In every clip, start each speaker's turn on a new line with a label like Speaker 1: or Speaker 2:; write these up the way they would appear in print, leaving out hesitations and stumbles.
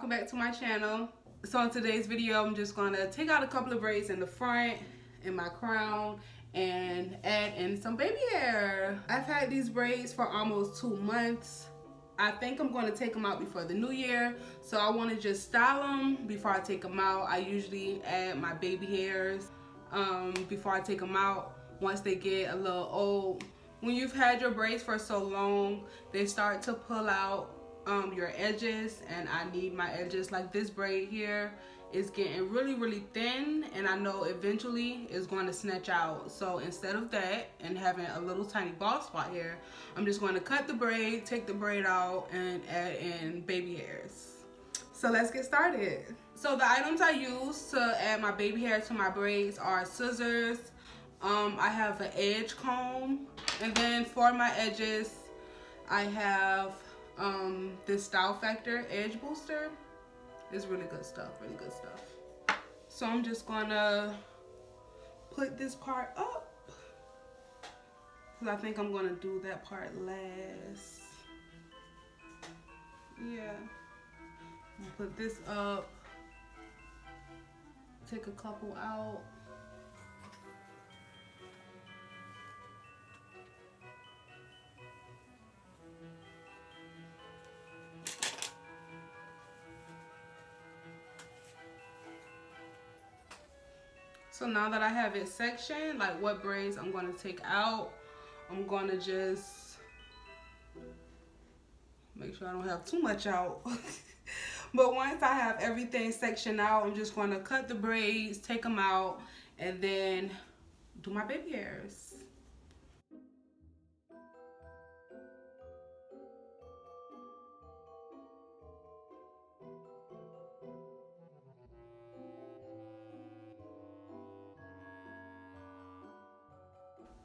Speaker 1: welcome back to my channel. So in today's video, I'm just gonna take out a couple of braids in the front, in my crown, and add in some baby hair. I've had these braids for almost 2 months. I think I'm gonna take them out before the new year. So I wanna just style them before I take them out. I usually add my baby hairs before I take them out once they get a little old. When you've had your braids for so long, they start to pull out your edges, and I need my edges. Like this braid here is getting really thin, and I know eventually it's going to snatch out. So instead of that and having a little tiny bald spot here, I'm just going to cut the braid, take the braid out, and add in baby hairs. So let's get started. So the items I use to add my baby hair to my braids are scissors, I have an edge comb, and then for my edges I have this Style Factor edge booster. It's really good stuff, So I'm just gonna put this part up because I think I'm gonna do that part last. Yeah, I'll put this up, take a couple out. So now that I have it sectioned, like what braids I'm going to take out, I'm going to just make sure I don't have too much out. But once I have everything sectioned out, I'm just going to cut the braids, take them out, and then do my baby hairs.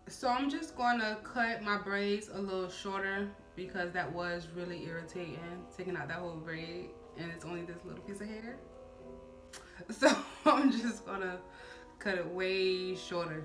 Speaker 1: So I'm just gonna cut my braids a little shorter because that was really irritating, taking out that whole braid and it's only this little piece of hair. So I'm just gonna cut it way shorter.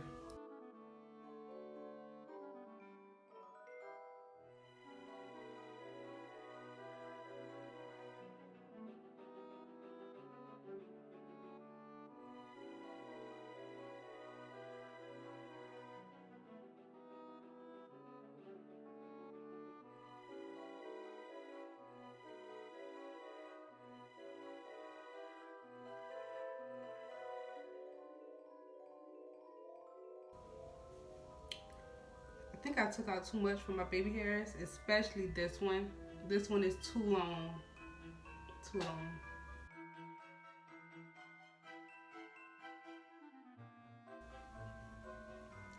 Speaker 1: I think I took out too much from my baby hairs, especially this one. This one is too long. Too long.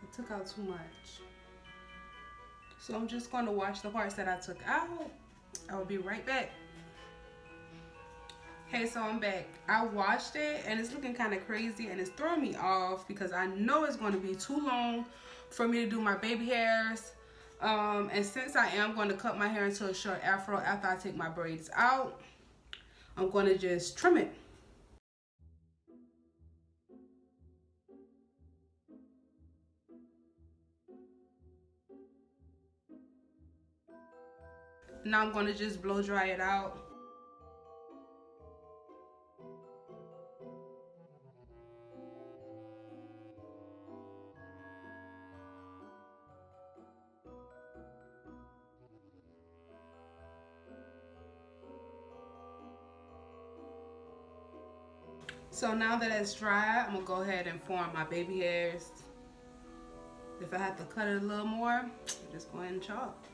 Speaker 1: I took out too much. So I'm just going to wash the parts that I took out. I will be right back. Hey, so I'm back. I washed it and it's looking kind of crazy and it's throwing me off because I know it's going to be too long for me to do my baby hairs. And since I am going to cut my hair into a short afro after I take my braids out, I'm going to just trim it. Now I'm going to just blow dry it out. So now that it's dry, I'm gonna go ahead and form my baby hairs. If I have to cut it a little more, just go ahead and chop.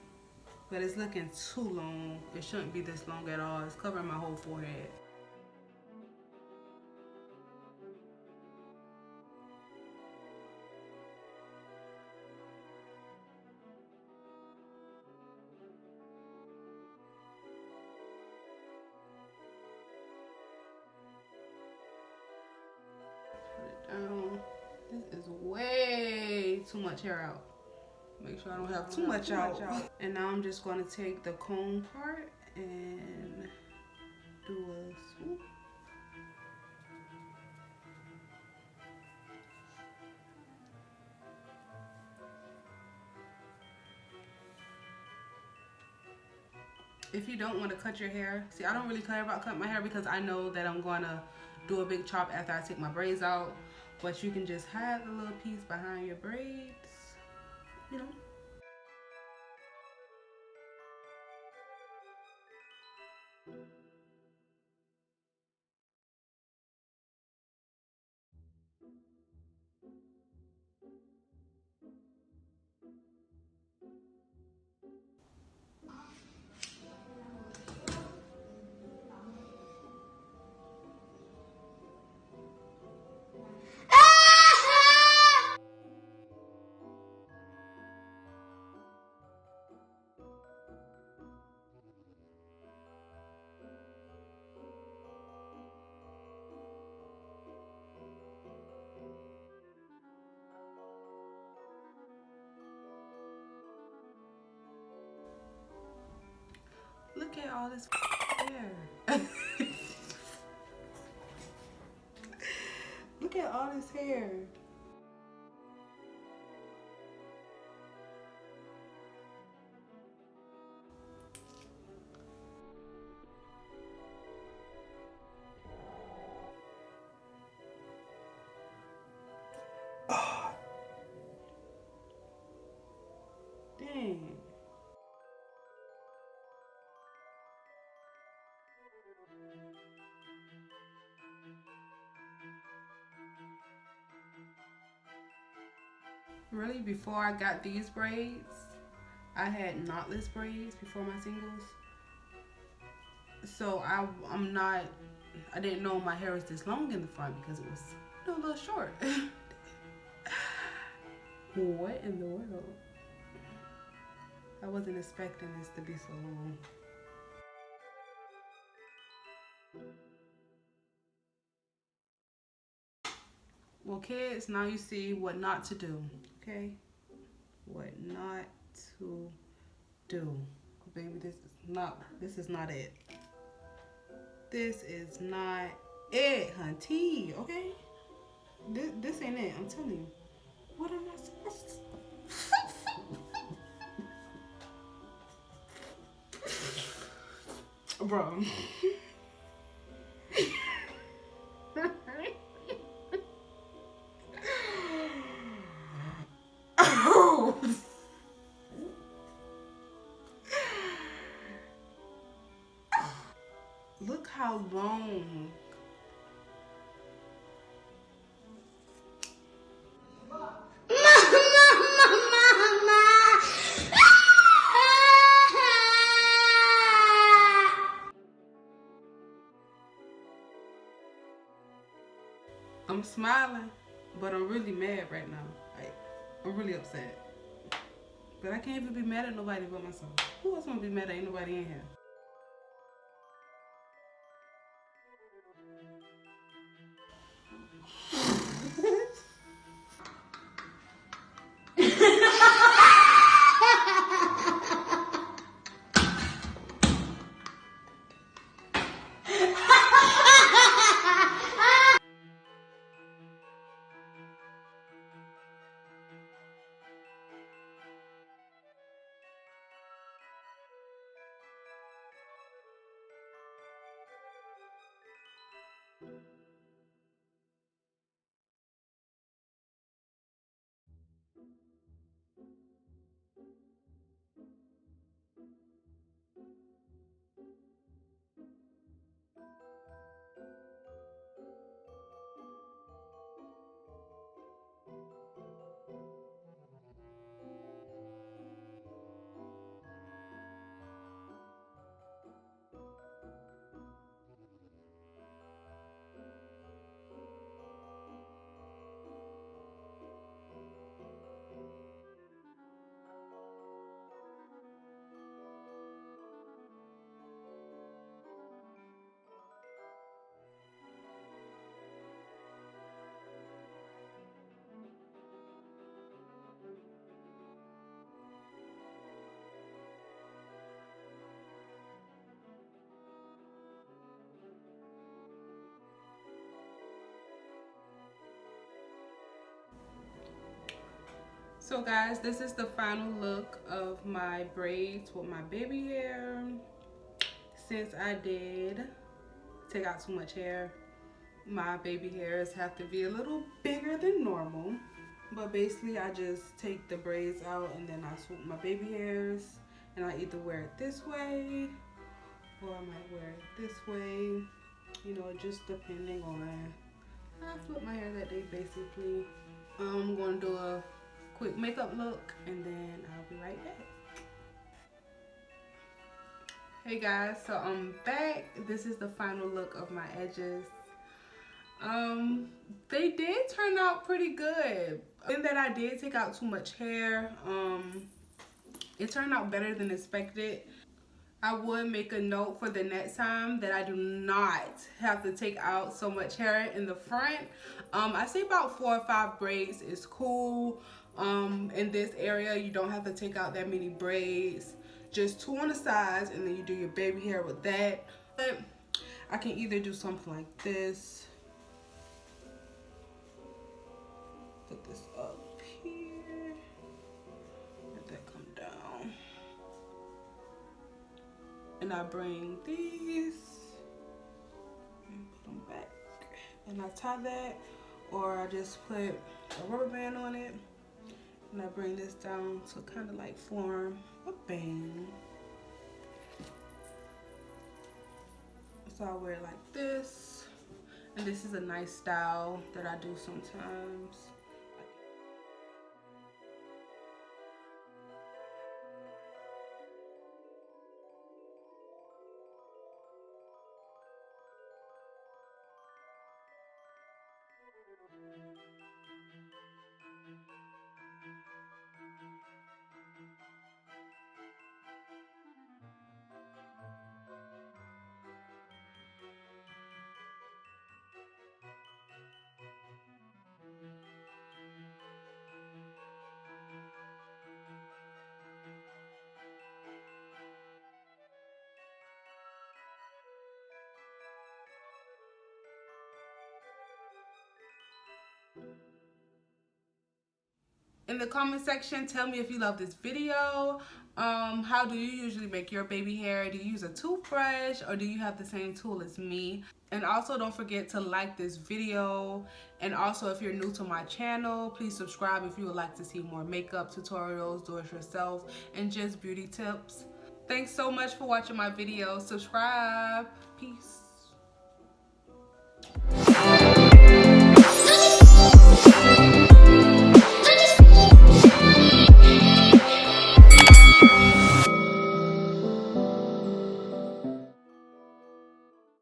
Speaker 1: But it's looking too long. It shouldn't be this long at all. It's covering my whole forehead. Down. This is way too much hair out. Make sure I don't have too much out. And now I'm just going to take the comb part and do a swoop. if you don't want to cut your hair, see, I don't really care about cutting my hair because I know that I'm going to do a big chop after I take my braids out. But you can just have the little piece behind your braids, you know. Look at all this hair. Look at all this hair. Oh, dang. Really, before I got these braids, I had knotless braids before my singles. So I didn't know my hair was this long in the front because it was, you know, a little short. What in the world? I wasn't expecting this to be so long. Well, kids, now you see what not to do, okay? What not to do. Baby, this is not it. This is not it, hunty, okay? This ain't it, I'm telling you. What am I supposed to... Bro. Look how long. I'm smiling, but I'm really mad right now. Like, I'm really upset. But I can't even be mad at nobody but myself. Who else wanna be mad at? Ain't nobody in here. So guys, this is the final look of my braids with my baby hair. since I did take out too much hair, my baby hairs have to be a little bigger than normal. But basically I just take the braids out and then I swoop my baby hairs, and I either wear it this way or I might wear it this way, you know, just depending on how I flip my hair that day basically. I'm going to do a quick makeup look and then I'll be right back. Hey guys, so I'm back. This is the final look of my edges. They did turn out pretty good. In that I did take out too much hair. It turned out better than expected. I would make a note for the next time that I do not have to take out so much hair in the front. I say about 4 or 5 braids is cool. In this area, you don't have to take out that many braids. Just 2 on the sides, and then you do your baby hair with that. But I can either do something like this. Put this up here. Let that come down. And I bring these and put them back. And I tie that, or I just put a rubber band on it. And I bring this down to kind of like form a band. So I wear it like this. And this is a nice style that I do sometimes. In the comment section, tell me if you love this video. How do you usually make your baby hair? Do you use a toothbrush or do you have the same tool as me? And also don't forget to like this video. And also if you're new to my channel, please subscribe if you would like to see more makeup tutorials, do it yourself, and just beauty tips. Thanks so much for watching my video. Subscribe. Peace.